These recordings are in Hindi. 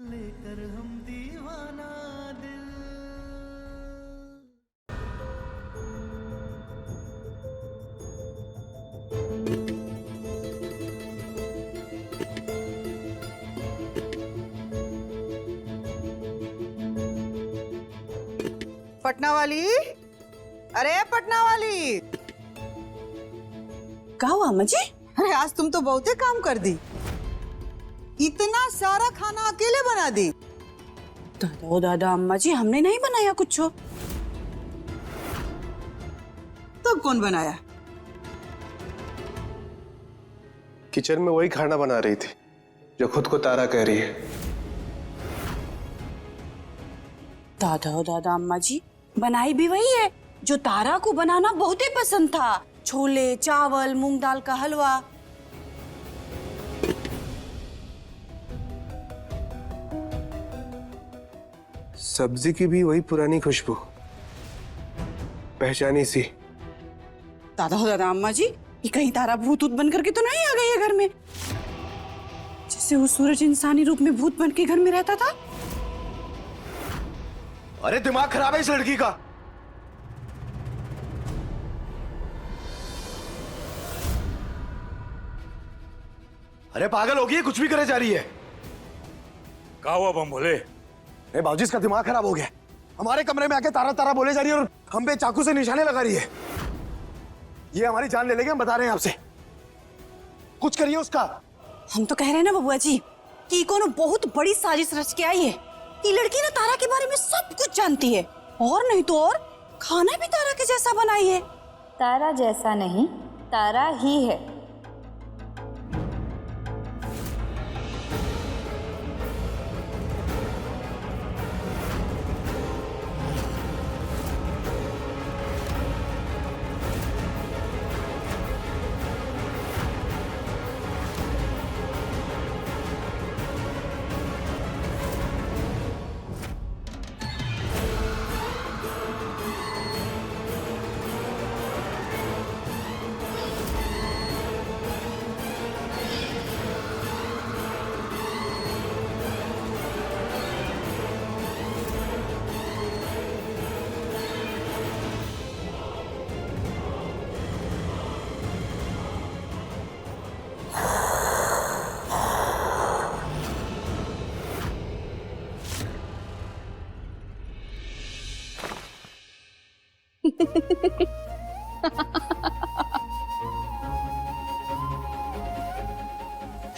लेकर हम दीवाना दिल। पटना वाली, अरे पटना वाली, क्या हुआ अम्मा जी? अरे आज तुम तो बहुते काम कर दी। इतना सारा खाना अकेले बना दी। दादा ओ दादा अम्मा जी, हमने नहीं बनाया कुछ। तो कौन बनाया? किचन में वही खाना बना रही थी जो खुद को तारा कह रही है। दादा ओ दादा अम्मा जी, बनाई भी वही है जो तारा को बनाना बहुत ही पसंद था। छोले चावल, मूंग दाल का हलवा। सब्जी की भी वही पुरानी खुशबू, पहचानी सी। दादा हो दादा अम्मा जी, ये कहीं तारा भूत ऊत बन करके तो नहीं आ गई है घर में? जैसे वो सूरज इंसानी रूप में भूत बन के घर में रहता था। अरे दिमाग खराब है इस लड़की का। अरे पागल हो गई है, कुछ भी करे जा रही है। क्या हुआ बम भोले? बाबूजी इसका दिमाग खराब हो गया। हमारे कमरे में आके तारा तारा बोले जा रही है और हम पे चाकू से निशाने लगा रही है। ये हमारी जान ले लेंगे, हम बता रहे हैं आपसे। कुछ करिए उसका। हम तो कह रहे हैं ना बबुआ जी कि कोनो बहुत बड़ी साजिश रच के आई है। ये लड़की ना तारा के बारे में सब कुछ जानती है, और नहीं तो और खाना भी तारा के जैसा बनाई है। तारा जैसा नहीं, तारा ही है।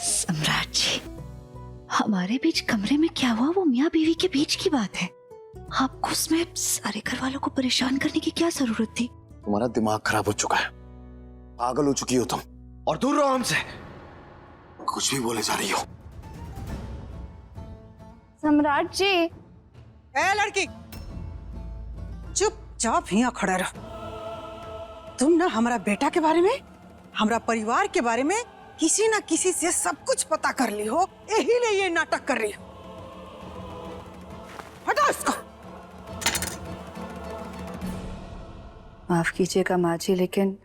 सम्राट जी, हमारे बीच कमरे में क्या हुआ वो मियाँ बीवी के बीच की बात है। आपको उसमें सारे घर वालों को परेशान करने की क्या जरूरत थी? तुम्हारा दिमाग खराब हो चुका है, पागल हो चुकी हो तुम, और दूर रहो हमसे। कुछ भी बोले जा रही हो। सम्राट जी, ए लड़की, चुपचाप यहाँ खड़ा रहो। तुम ना हमारा बेटा के बारे में, हमारा परिवार के बारे में किसी ना किसी से सब कुछ पता कर ली हो, यही लिए ये नाटक कर रही हो। हटाओ इसको। माफ कीजिएगा माँ जी, लेकिन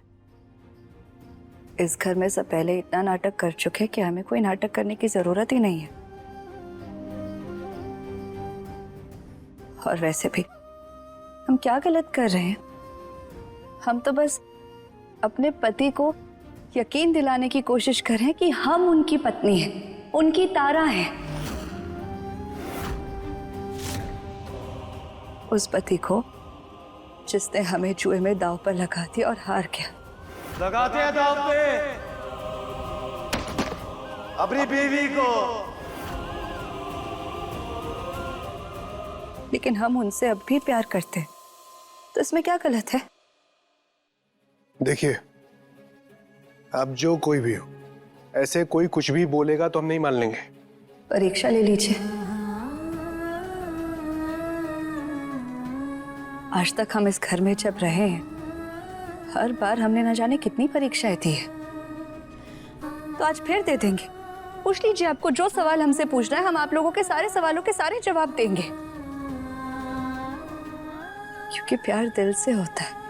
इस घर में सब पहले इतना नाटक कर चुके कि हमें कोई नाटक करने की जरूरत ही नहीं है। और वैसे भी हम क्या गलत कर रहे हैं? हम तो बस अपने पति को यकीन दिलाने की कोशिश कर रहे हैं कि हम उनकी पत्नी हैं, उनकी तारा हैं। उस पति को जिसने हमें जुए में दांव पर लगा दिया और हार गया। लगाते हैं दांव पे अपनी बीवी को। लेकिन हम उनसे अब भी प्यार करते हैं, तो इसमें क्या गलत है? देखिए, अब जो कोई भी हो, ऐसे कोई कुछ भी बोलेगा तो हम नहीं मान लेंगे। परीक्षा ले लीजिए। आज तक हम इस घर में जब रहे हैं, हर बार हमने न जाने कितनी परीक्षाएं दी है। तो आज फिर दे देंगे। पूछ लीजिए, आपको जो सवाल हमसे पूछना है, हम आप लोगों के सारे सवालों के सारे जवाब देंगे। क्योंकि प्यार दिल से होता है,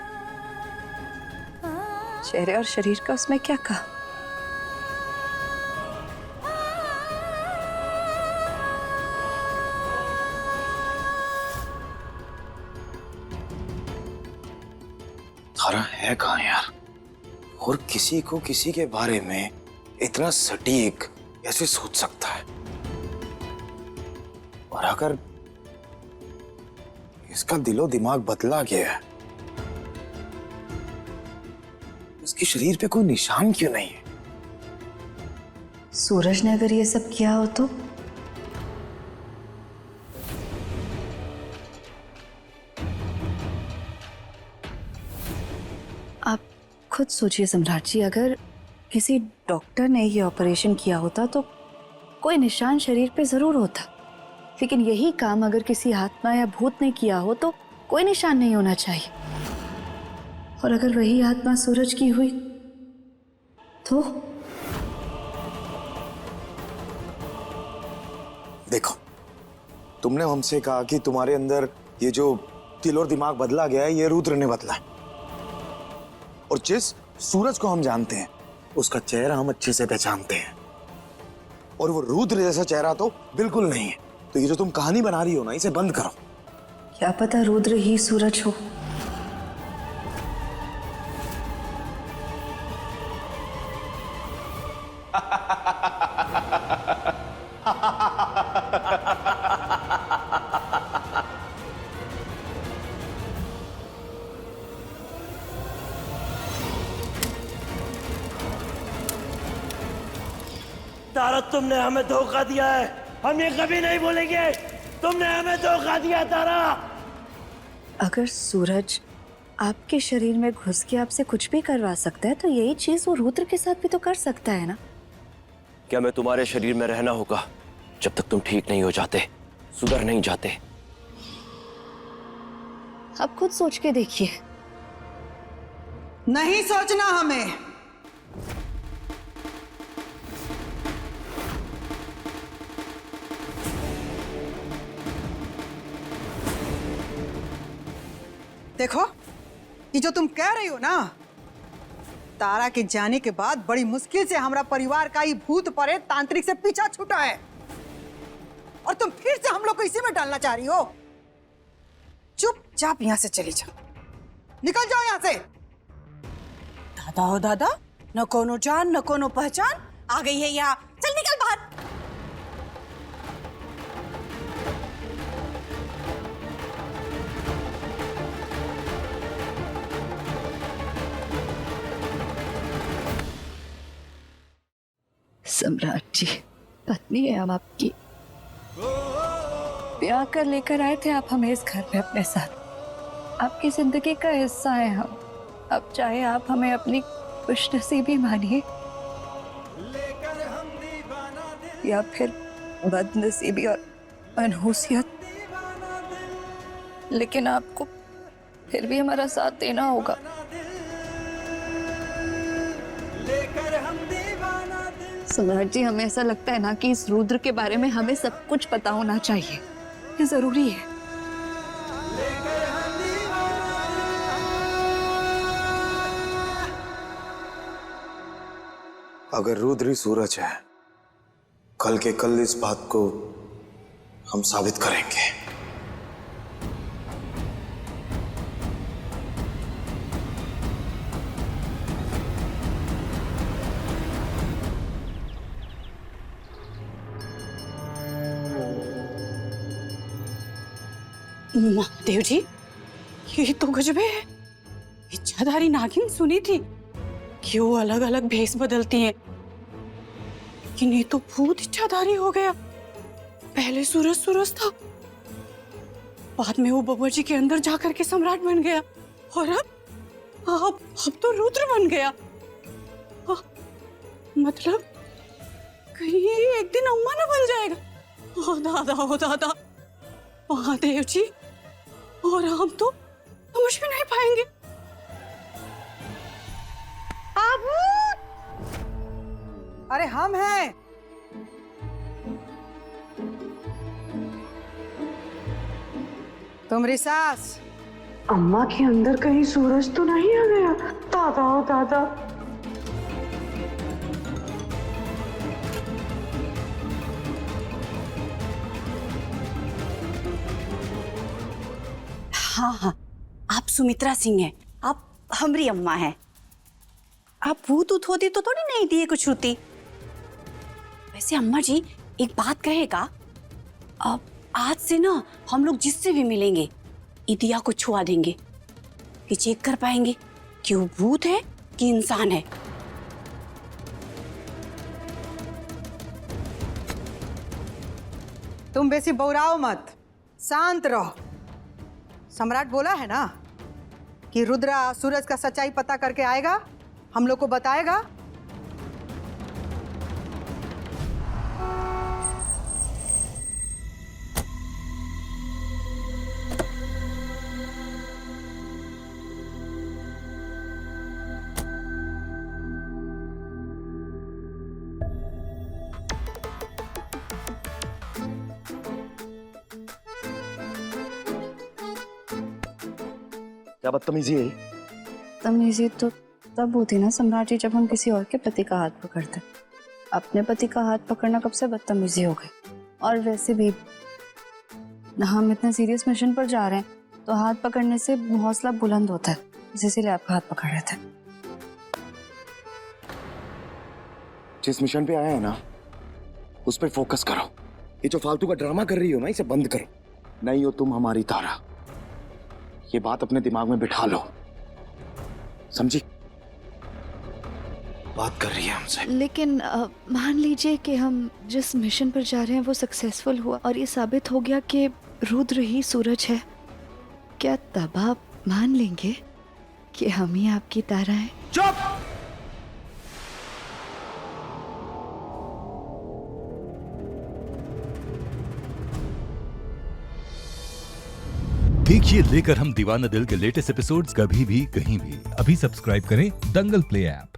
चेहरे और शरीर का उसमें क्या कहा। तारा है कहाँ यार? और किसी को किसी के बारे में इतना सटीक कैसे सोच सकता है? और अगर इसका दिलो दिमाग बदला गया है, इसके शरीर पे कोई निशान क्यों नहीं है? सूरज ने अगर ये सब किया हो तो? आप खुद सोचिए सम्राट जी, अगर किसी डॉक्टर ने ये ऑपरेशन किया होता तो कोई निशान शरीर पे जरूर होता, लेकिन यही काम अगर किसी आत्मा या भूत ने किया हो तो कोई निशान नहीं होना चाहिए। और अगर वही आत्मा सूरज की हुई तो? देखो, तुमने हमसे कहा कि तुम्हारे अंदर ये जो दिल और दिमाग बदला गया है, ये रुद्र ने बदला है। और जिस सूरज को हम जानते हैं, उसका चेहरा हम अच्छे से पहचानते हैं, और वो रुद्र जैसा चेहरा तो बिल्कुल नहीं है। तो ये जो तुम कहानी बना रही हो ना, इसे बंद करो। क्या पता रुद्र ही सूरज हो। तारा, तुमने हमें धोखा दिया है, हम ये कभी नहीं भूलेंगे। तुमने हमें धोखा दिया तारा। अगर सूरज आपके शरीर में घुस के आपसे कुछ भी करवा सकता है तो यही चीज वो रुद्र के साथ भी तो कर सकता है ना? क्या मैं तुम्हारे शरीर में रहना होगा जब तक तुम ठीक नहीं हो जाते, सुधर नहीं जाते? आप खुद सोच के देखिए। नहीं सोचना हमें। देखो, ये जो तुम कह रही हो ना, तारा के जाने के बाद बड़ी मुश्किल से हमारा परिवार का ही भूत प्रेत तांत्रिक से पीछा छूटा है, और तुम फिर से हम लोग को इसी में डालना चाह रही हो। चुपचाप यहां से चली जाओ, निकल जाओ यहां से। दादा हो दादा, न कोनो जान न कोनो पहचान, आ गई है यहाँ। चल निकल बाहर। सम्राट जी, पत्नी है हम आपकी। ब्याह कर लेकर आए थे आप हमें इस घर में अपने साथ। आपकी जिंदगी का हिस्सा है हम। अब चाहे आप हमें अपनी खुशनसीबी मानिए या फिर बदनसीबी और मनहूसियत, लेकिन आपको फिर भी हमारा साथ देना होगा। सम्राट जी, हमें ऐसा लगता है ना कि इस रुद्र के बारे में हमें सब कुछ पता होना चाहिए, ये जरूरी है। अगर रुद्र ही सूरज है, कल के कल इस बात को हम साबित करेंगे। महादेव जी, ये तो गजबे है। इच्छाधारी नागिन सुनी थी कि वो अलग अलग भेष बदलती हैं, लेकिन ये तो भूत इच्छाधारी हो गया। पहले सूरज सूरज था, बाद में वो बबुआ जी के अंदर जाकर के सम्राट बन गया, और अब तो रुद्र बन गया। मतलब कहीं एक दिन अम्मा ना बन जाएगा। ओ दादा, महादेव जी, और हम तो समझ भी नहीं पाएंगे। अरे हम हैं। तुम्हारी सास। अम्मा के अंदर कहीं सूरज तो नहीं आ गया? दादा हो दादा। हाँ, आप सुमित्रा सिंह हैं। आप हमरी अम्मा है। आप भूत ऊत होती तो थोड़ी नहीं दिए कुछ होती। वैसे अम्मा जी एक बात कहेगा, अब आज से ना हम लोग जिससे भी मिलेंगे इदिया को छुआ देंगे कि चेक कर पाएंगे कि वो भूत है कि इंसान है। तुम बेसी बौराओ मत, शांत रहो। सम्राट बोला है ना कि रुद्रा सूरज का सच्चाई पता करके आएगा, हम लोग को बताएगा। क्या बदतमीजी है? तमीज़ी तो तब होती ना सम्राट जी, जब हम किसी और के पति का हाथ पकड़ते। अपने पति का हाथ पकड़ना कब से बदतमीजी हो गई? और वैसे भी हम इतने सीरियस मिशन पर जा रहे हैं तो हाथ पकड़ने से हौसला बुलंद होता है, इसीलिए आपका हाथ पकड़ रहे थे। जिस मिशन पे आया है ना उस पर फोकस करो। ये जो फालतू का ड्रामा कर रही हो ना, इसे बंद करो। नहीं हो तुम हमारी तारा, ये बात अपने दिमाग में बिठा लो, समझी? बात कर रही है हमसे। लेकिन मान लीजिए कि हम जिस मिशन पर जा रहे हैं वो सक्सेसफुल हुआ और ये साबित हो गया कि रुद्र ही सूरज है, क्या तब आप मान लेंगे कि हम ही आपकी तारा हैं? चुप! देखिए लेकर हम दीवाना दिल के लेटेस्ट एपिसोड्स कभी भी कहीं भी। अभी सब्सक्राइब करें दंगल प्ले ऐप।